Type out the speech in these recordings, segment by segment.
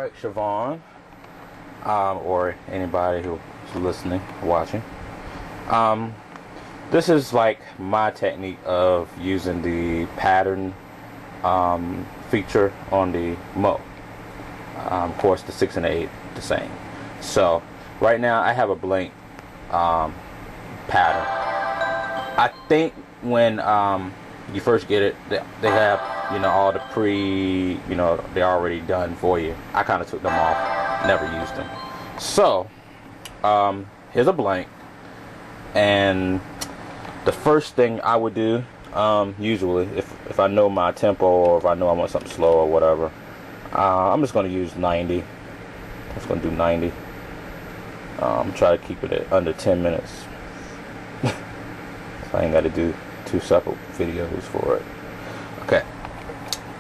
Alright, Siobhan, or anybody who's listening, watching. This is like my technique of using the pattern feature on the MO. Of course, the 6 and the 8 the same. So right now I have a blank pattern. I think when you first get it, they have, you know, all the they're already done for you. I kind of took them off, never used them. So here's a blank, and the first thing I would do, usually if I know my tempo, or if I know I want something slow or whatever, I'm just going to use 90. I'm just going to do 90. Try to keep it at under 10 minutes. I ain't got to do 2 separate videos for it. Okay.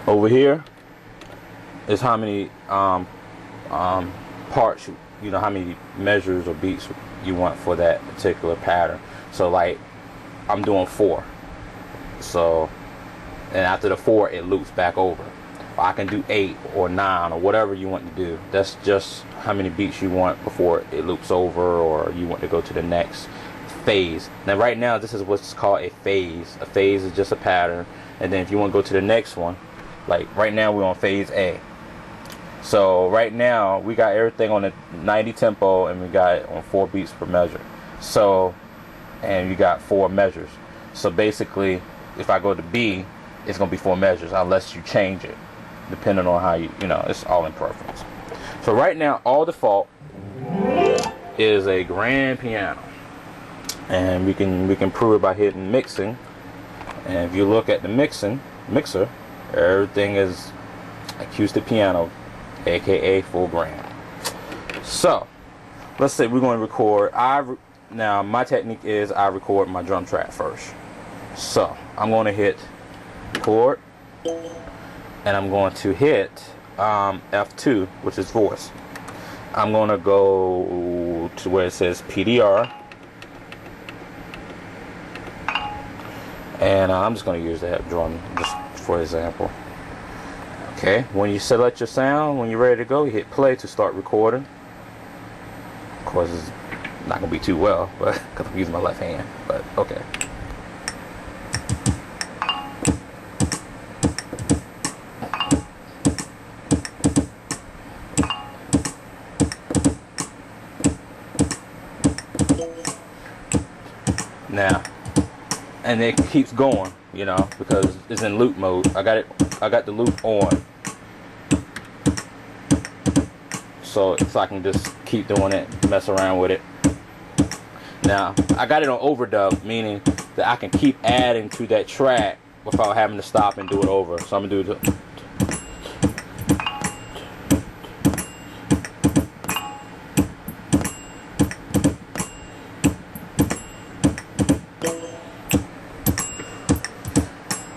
Over here is how many parts, you know, how many measures or beats you want for that particular pattern. So like I'm doing 4. So, and after the 4 it loops back over. Or I can do 8 or 9 or whatever you want to do. That's just how many beats you want before it loops over, or you want to go to the next phase. Now right now this is what's called a phase. A phase is just a pattern, and then if you want to go to the next one, like right now we're on phase A. So right now we got everything on the 90 tempo, and we got it on 4 beats per measure. So, and you got 4 measures. So basically if I go to B, it's gonna be 4 measures unless you change it, depending on how you know, it's all in preference. So right now all default is a grand piano, and we can prove it by hitting mixing. And if you look at the mixer, everything is acoustic piano, aka full grand. So let's say we're going to record. Now my technique is I record my drum track first. So I'm going to hit record, and I'm going to hit F2, which is voice. I'm going to go to where it says PDR, and I'm just going to use that drum just for example. Okay, when you select your sound, when you're ready to go, you hit play to start recording. Of course, it's not going to be too well, but because I'm using my left hand, but okay. Now, and it keeps going, you know, because it's in loop mode. I got the loop on, so I can just keep doing it, mess around with it. Now I got it on overdub, meaning that I can keep adding to that track without having to stop and do it over. So I'm gonna do it.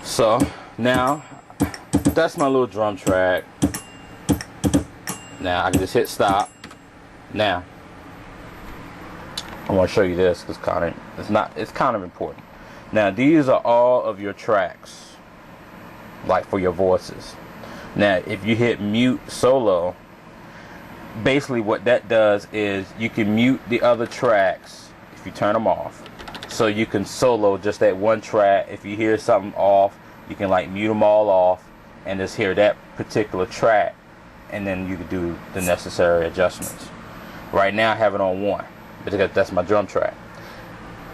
So now that's my little drum track. Now I can just hit stop. Now I want to show you this because it's kind of important. Now these are all of your tracks, like for your voices. Now if you hit mute solo, basically what that does is you can mute the other tracks if you turn them off, so you can solo just that one track. If you hear something off, you can like mute them all off and just hear that particular track, and then you can do the necessary adjustments. Right now I have it on 1 because that's my drum track.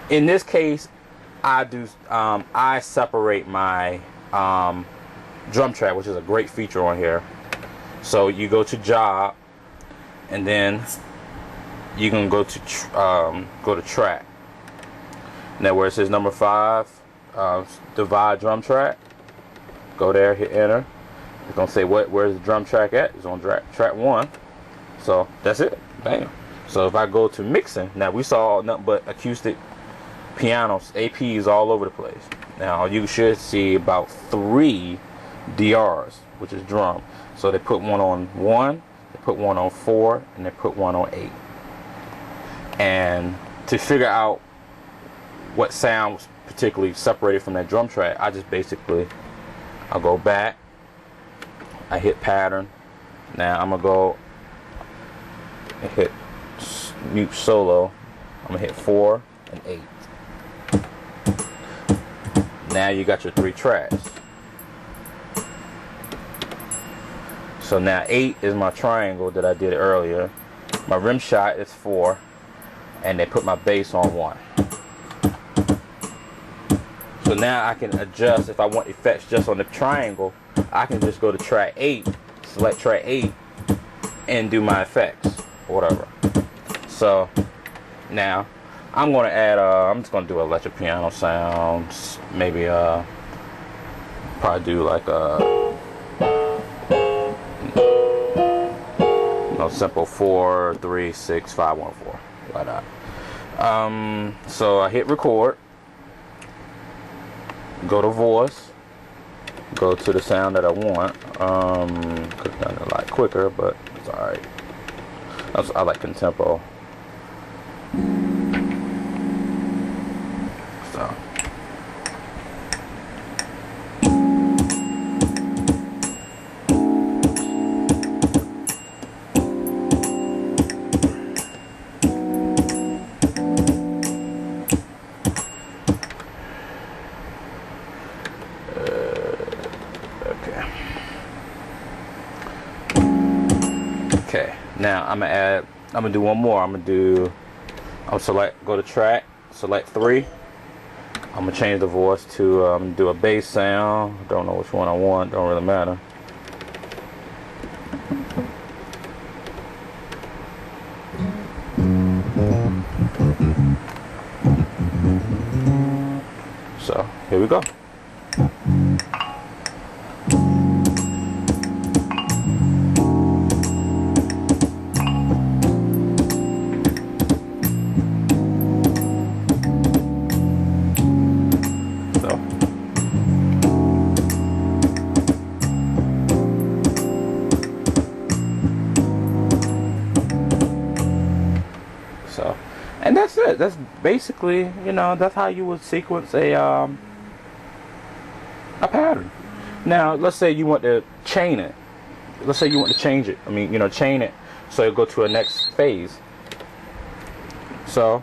In this case, I separate my drum track, which is a great feature on here. So you go to job, and then you can go to track. Now where it says number 5, divide drum track, go there, hit enter. It's gonna say where's the drum track at. It's on track 1. So that's it. Bam. So if I go to mixing, now we saw nothing but acoustic pianos, APs all over the place. Now you should see about 3 DRs, which is drum. So they put one on 1, they put one on 4, and they put one on 8. And to figure out what sound was particularly separated from that drum track, I'll go back, I hit pattern. Now I'm gonna go hit mute solo. I'm gonna hit 4 and 8. Now you got your 3 tracks. So now 8 is my triangle that I did earlier. My rim shot is 4, and they put my bass on 1. So now I can adjust. If I want effects just on the triangle, I can just go to track 8, select track 8, and do my effects or whatever. So now I'm going to add I'm just going to do electric piano sounds, maybe probably do like simple 4 3 6 5 1 4 like that. So I hit record, go to voice, go to the sound that I want. Could have done it a lot quicker, but it's alright. I like contempo. So okay, now I'm gonna do one more. I'll select, go to track, select 3. I'm gonna change the voice to do a bass sound. Don't know which one I want, don't really matter. So here we go. And that's it. That's basically, that's how you would sequence a pattern. Now, let's say you want to chain it. Let's say you want to change it. Chain it so it'll go to a next phase. So,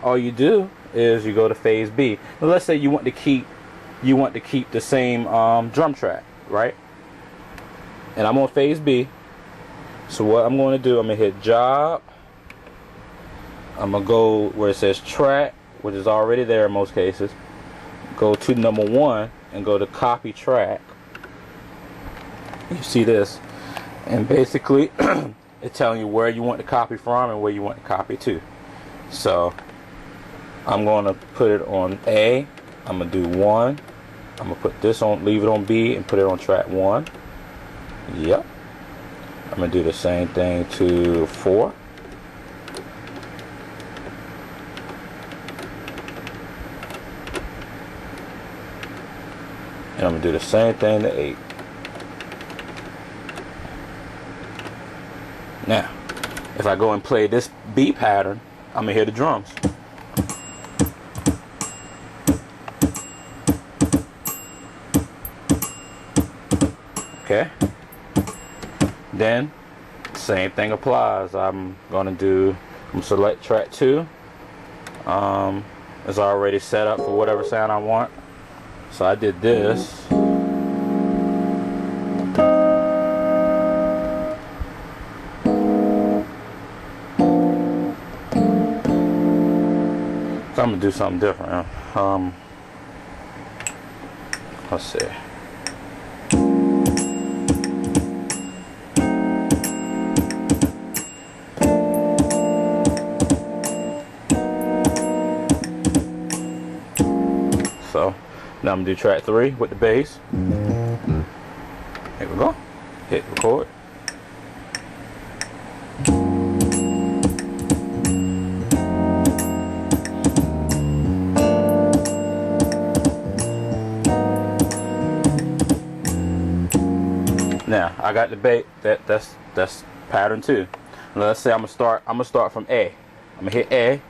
all you do is you go to phase B. Now, let's say you want to keep the same drum track, right? And I'm on phase B. So what I'm going to do, I'm going to hit job. I'm going to go where it says track, which is already there in most cases. Go to number 1 and go to copy track. You see this. And basically, it's telling you where you want to copy from and where you want to copy to. So, I'm going to put it on A. I'm going to do 1. I'm going to put this on, leave it on B and put it on track 1. Yep. I'm going to do the same thing to 4. And I'm going to do the same thing to 8. Now, if I go and play this B pattern, I'm going to hear the drums. Okay? Then, same thing applies. I'm going to select track 2. It's already set up for whatever sound I want. So I did this. So I'm gonna do something different. Let's see. So now I'm going to do track 3 with the bass. Here we go. Hit record. Now I got the bass. That's pattern 2. Now let's say I'm gonna start from A. I'm gonna hit A.